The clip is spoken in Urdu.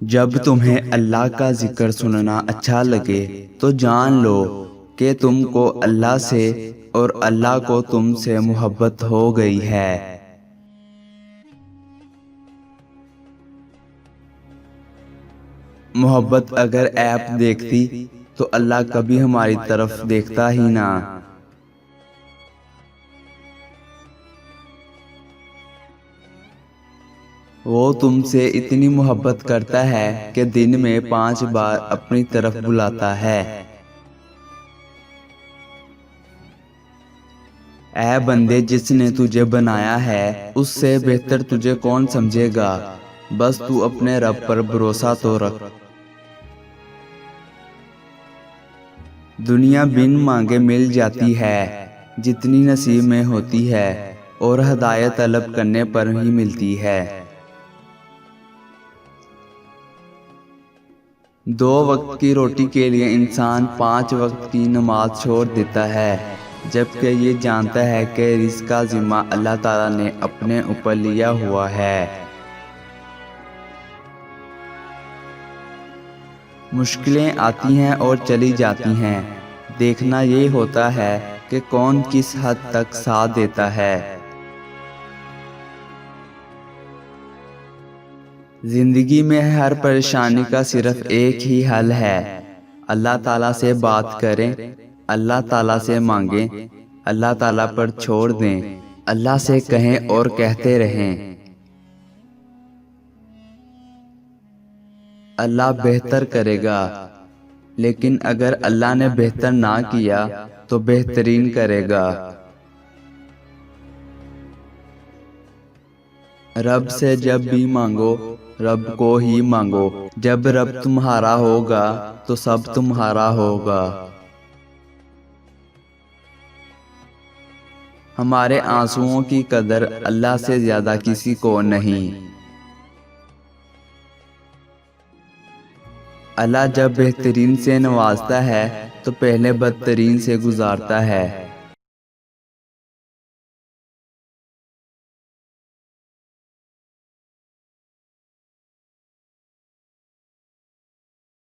جب تمہیں اللہ کا ذکر سننا اچھا لگے تو جان لو کہ تم کو اللہ سے اور اللہ کو تم سے محبت ہو گئی ہے۔ محبت اگر عیب دیکھتی تو اللہ کبھی ہماری طرف دیکھتا ہی نہ۔ وہ تم سے اتنی محبت کرتا ہے کہ دن میں 5 بار اپنی طرف بلاتا ہے۔ اے بندے، جس نے تجھے بنایا ہے اس سے بہتر تجھے کون سمجھے گا؟ بس تو اپنے رب پر بھروسہ تو رکھ۔ دنیا بن مانگے مل جاتی ہے جتنی نصیب میں ہوتی ہے، اور ہدایت طلب کرنے پر ہی ملتی ہے۔ 2 وقت کی روٹی کے لیے انسان 5 وقت کی نماز چھوڑ دیتا ہے، جبکہ یہ جانتا ہے کہ رزق کا ذمہ اللہ تعالیٰ نے اپنے اوپر لیا ہوا ہے۔ مشکلیں آتی ہیں اور چلی جاتی ہیں، دیکھنا یہ ہوتا ہے کہ کون کس حد تک ساتھ دیتا ہے۔ زندگی میں ہر پریشانی کا صرف ایک ہی حل ہے، اللہ تعالیٰ سے بات کریں، اللہ تعالیٰ سے مانگیں، اللہ تعالیٰ پر چھوڑ دیں، اللہ سے کہیں اور کہتے رہیں۔ اللہ بہتر کرے گا، لیکن اگر اللہ نے بہتر نہ کیا تو بہترین کرے گا۔ رب سے جب بھی مانگو رب کو ہی مانگو، جب رب تمہارا ہوگا تو سب تمہارا ہوگا۔ ہمارے آنسوؤں کی قدر اللہ سے زیادہ کسی کو نہیں۔ اللہ جب بہترین سے نوازتا ہے تو پہلے بدترین سے گزارتا ہے۔